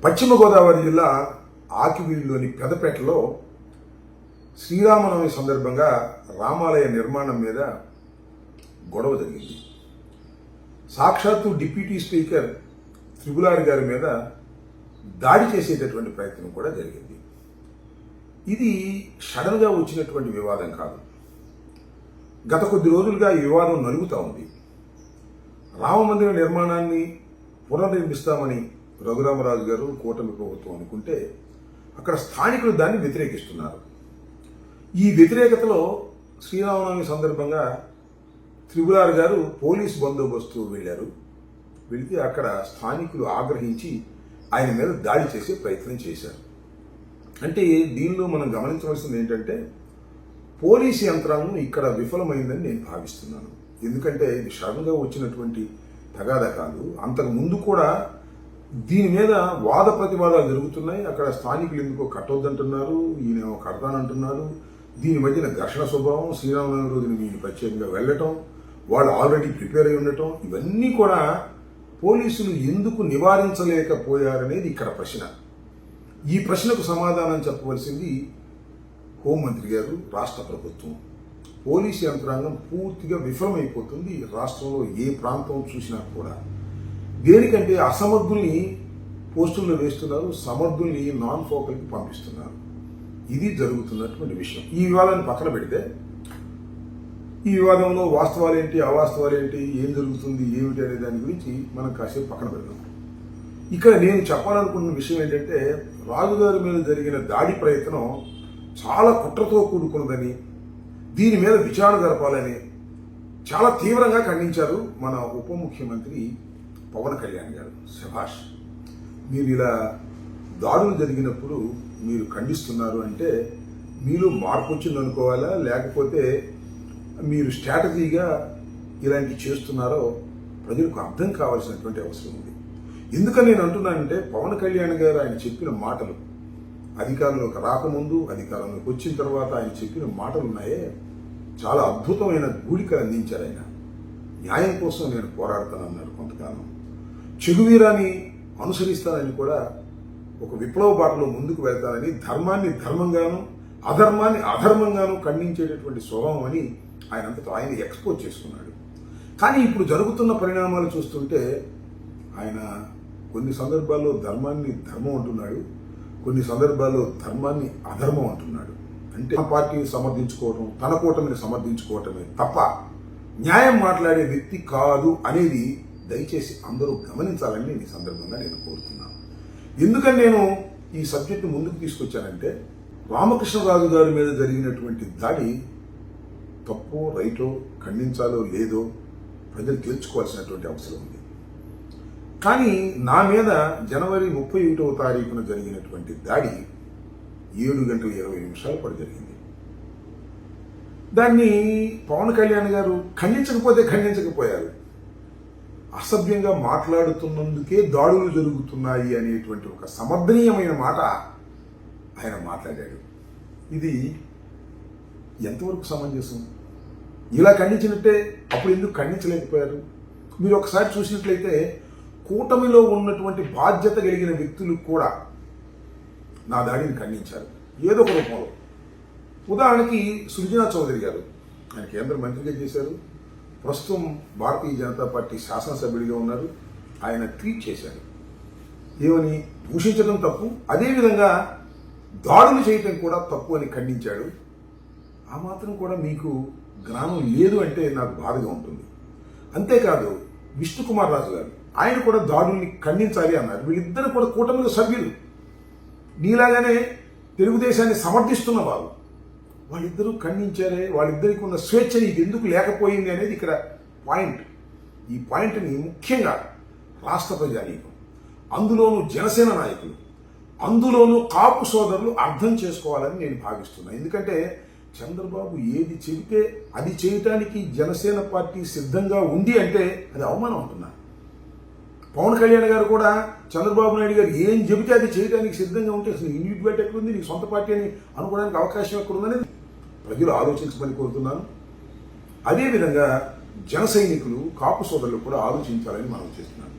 పశ్చిమ గోదావరి జిల్లా ఆకివీడులోని పెదపేటలో శ్రీరామనవమి సందర్భంగా రామాలయ నిర్మాణం మీద గొడవ జరిగింది. సాక్షాత్తు డిప్యూటీ స్పీకర్ త్రిపులారి గారి మీద దాడి చేసేటటువంటి ప్రయత్నం కూడా జరిగింది. ఇది సడన్గా వచ్చినటువంటి వివాదం కాదు. గత కొద్ది రోజులుగా ఈ వివాదం నలుగుతూ ఉంది. రామమందిర నిర్మాణాన్ని పునర్నిర్మిస్తామని రఘురామరాజు గారు కూటమి ప్రభుత్వం అనుకుంటే అక్కడ స్థానికులు దాన్ని వ్యతిరేకిస్తున్నారు. ఈ వ్యతిరేకతలో శ్రీరామనవమి సందర్భంగా త్రిపులారి గారు పోలీసు బందోబస్తు వెళితే అక్కడ స్థానికులు ఆగ్రహించి ఆయన మీద దాడి చేసే ప్రయత్నం చేశారు. అంటే దీనిలో మనం గమనించవలసింది ఏంటంటే పోలీసు యంత్రాంగం ఇక్కడ విఫలమైందని నేను భావిస్తున్నాను. ఎందుకంటే ఇది సడన్గా వచ్చినటువంటి తగాదా కాదు. అంతకు ముందు కూడా దీని మీద వాద ప్రతివాదాలు జరుగుతున్నాయి. అక్కడ స్థానికులు ఎందుకో కట్టొద్దంటున్నారు, ఈయన కడతానంటున్నారు. దీని మధ్యన ఘర్షణ స్వభావం, శ్రీరామనవమి రోజున వీళ్ళు ప్రత్యేకంగా వెళ్ళటం, వాళ్ళు ఆల్రెడీ ప్రిపేర్ అయి ఉండటం, ఇవన్నీ కూడా పోలీసులు ఎందుకు నివారించలేకపోయారనేది ఇక్కడ ప్రశ్న. ఈ ప్రశ్నకు సమాధానం చెప్పవలసింది హోంమంత్రి గారు, రాష్ట్ర ప్రభుత్వం. పోలీసు యంత్రాంగం పూర్తిగా విఫలమైపోతుంది రాష్ట్రంలో ఏ ప్రాంతం చూసినా కూడా. దేనికంటే అసమర్థుల్ని పోస్టుల్లో వేస్తున్నారు, సమర్థుల్ని నాన్ ఫోకల్కి పంపిస్తున్నారు. ఇది జరుగుతున్నటువంటి విషయం. ఈ వివాదాన్ని పక్కన పెడితే ఈ వివాదంలో వాస్తవాలేంటి, అవాస్తవాలేంటి, ఏం జరుగుతుంది, ఏమిటి అనే దాని గురించి మనం కాసేపు పక్కన పెడదాం. ఇక్కడ నేను చెప్పాలనుకున్న విషయం ఏంటంటే రాజుగారి మీద జరిగిన దాడి ప్రయత్నం చాలా కుట్రతో కూడుకున్నదని, దీని మీద విచారణ జరపాలని చాలా తీవ్రంగా ఖండించారు మన ఉప ముఖ్యమంత్రి పవన్ కళ్యాణ్ గారు. శభాష్, మీరు ఇలా దాడులు జరిగినప్పుడు మీరు ఖండిస్తున్నారు అంటే మీలో మార్పు వచ్చింది అనుకోవాలా, లేకపోతే మీరు స్ట్రాటజీగా ఇలాంటివి చేస్తున్నారో ప్రజలకు అర్థం కావాల్సినటువంటి అవసరం ఉంది. ఎందుకని నేను అంటున్నానంటే పవన్ కళ్యాణ్ గారు ఆయన చెప్పిన మాటలు, అధికారంలోకి రాకముందు, అధికారంలోకి వచ్చిన తర్వాత ఆయన చెప్పిన మాటలు ఉన్నాయే, చాలా అద్భుతమైన గూడికలు అందించారు. ఆయన న్యాయం కోసం నేను పోరాడతానన్నారు కొంతకాలం. చెగువీరాన్ని అనుసరిస్తానని కూడా ఒక విప్లవ బాటలో ముందుకు వెళ్తానని, ధర్మాన్ని ధర్మంగాను అధర్మాన్ని అధర్మంగాను ఖండించేటటువంటి స్వభావం అని ఆయనంతటా ఆయన ఎక్స్పోజ్ చేసుకున్నాడు. కానీ ఇప్పుడు జరుగుతున్న పరిణామాలు చూస్తుంటే ఆయన కొన్ని సందర్భాల్లో ధర్మాన్ని ధర్మం అంటున్నాడు, కొన్ని సందర్భాల్లో ధర్మాన్ని అధర్మం అంటున్నాడు. అంటే తన పార్టీని సమర్థించుకోవటం, తన కూటమిని సమర్థించుకోవటమే తప్ప న్యాయం మాట్లాడే వ్యక్తి కాదు అనేది దయచేసి అందరూ గమనించాలని నేను ఈ సందర్భంగా నేను కోరుతున్నాను. ఎందుకని నేను ఈ సబ్జెక్టు ముందుకు తీసుకొచ్చానంటే రామకృష్ణరాజు గారి మీద జరిగినటువంటి దాడి తప్పో రైటో, ఖండించాలో లేదో ప్రజలు తెలుసుకోవాల్సినటువంటి అవసరం ఉంది. కానీ నా మీద జనవరి 31వ తారీఖున జరిగినటువంటి దాడి 7:20 పాటు జరిగింది. దాన్ని పవన్ కళ్యాణ్ గారు ఖండించకపోయారు. అసభ్యంగా మాట్లాడుతున్నందుకే దాడులు జరుగుతున్నాయి అనేటువంటి ఒక సమర్థనీయమైన మాట ఆయన మాట్లాడాడు. ఇది ఎంతవరకు సమంజసం? ఇలా ఖండించినట్టే అప్పుడు ఎందుకు ఖండించలేకపోయారు? మీరు ఒకసారి చూసినట్లయితే కూటమిలో ఉన్నటువంటి బాధ్యత కలిగిన వ్యక్తులు కూడా నా దాడిని ఖండించారు ఏదో ఒక రూపంలో. ఉదాహరణకి సుజనా చౌదరి గారు, ఆయన కేంద్ర మంత్రిగా చేశారు, ప్రస్తుతం భారతీయ జనతా పార్టీ శాసనసభ్యుడిగా ఉన్నారు. ఆయన ట్వీట్ చేశారు, ఏమని? దూషించడం తప్పు, అదేవిధంగా దాడులు చేయటం కూడా తప్పు అని ఖండించాడు. ఆ మాత్రం కూడా మీకు జ్ఞానం లేదు అంటే నాకు బాధగా ఉంటుంది. అంతేకాదు విష్ణుకుమార్ రాజు గారు, ఆయన కూడా దాడుల్ని ఖండించాలి అన్నారు. వీళ్ళిద్దరు కూడా కూటమిలో సభ్యులు, నీలాగానే తెలుగుదేశాన్ని సమర్థిస్తున్న వారు. వాళ్ళిద్దరూ ఖండించారే, వాళ్ళిద్దరికి ఉన్న స్వేచ్ఛ నీకు ఎందుకు లేకపోయింది అనేది ఇక్కడ పాయింట్. ఈ పాయింట్ని ముఖ్యంగా రాష్ట్ర ప్రజానీకం, అందులోనూ జనసేన నాయకులు, అందులోనూ కాపు సోదరులు అర్థం చేసుకోవాలని నేను భావిస్తున్నాను. ఎందుకంటే చంద్రబాబు ఏది చెబితే అది చేయటానికి జనసేన పార్టీ సిద్ధంగా ఉంది అంటే అది అవమానం అంటున్నా. పవన్ కళ్యాణ్ గారు కూడా చంద్రబాబు నాయుడు గారు ఏం చెబితే అది చేయడానికి సిద్ధంగా ఉంటే అసలు ఇండివిజువల్ ఎక్కడుంది, నీ సొంత పార్టీ అని అనుకోవడానికి అవకాశం ఎక్కడుందనేది ప్రజలు ఆలోచించమని కోరుతున్నాను. అదేవిధంగా జన సైనికులు, కాపు సోదరులు కూడా ఆలోచించాలని మనం చేస్తున్నాను.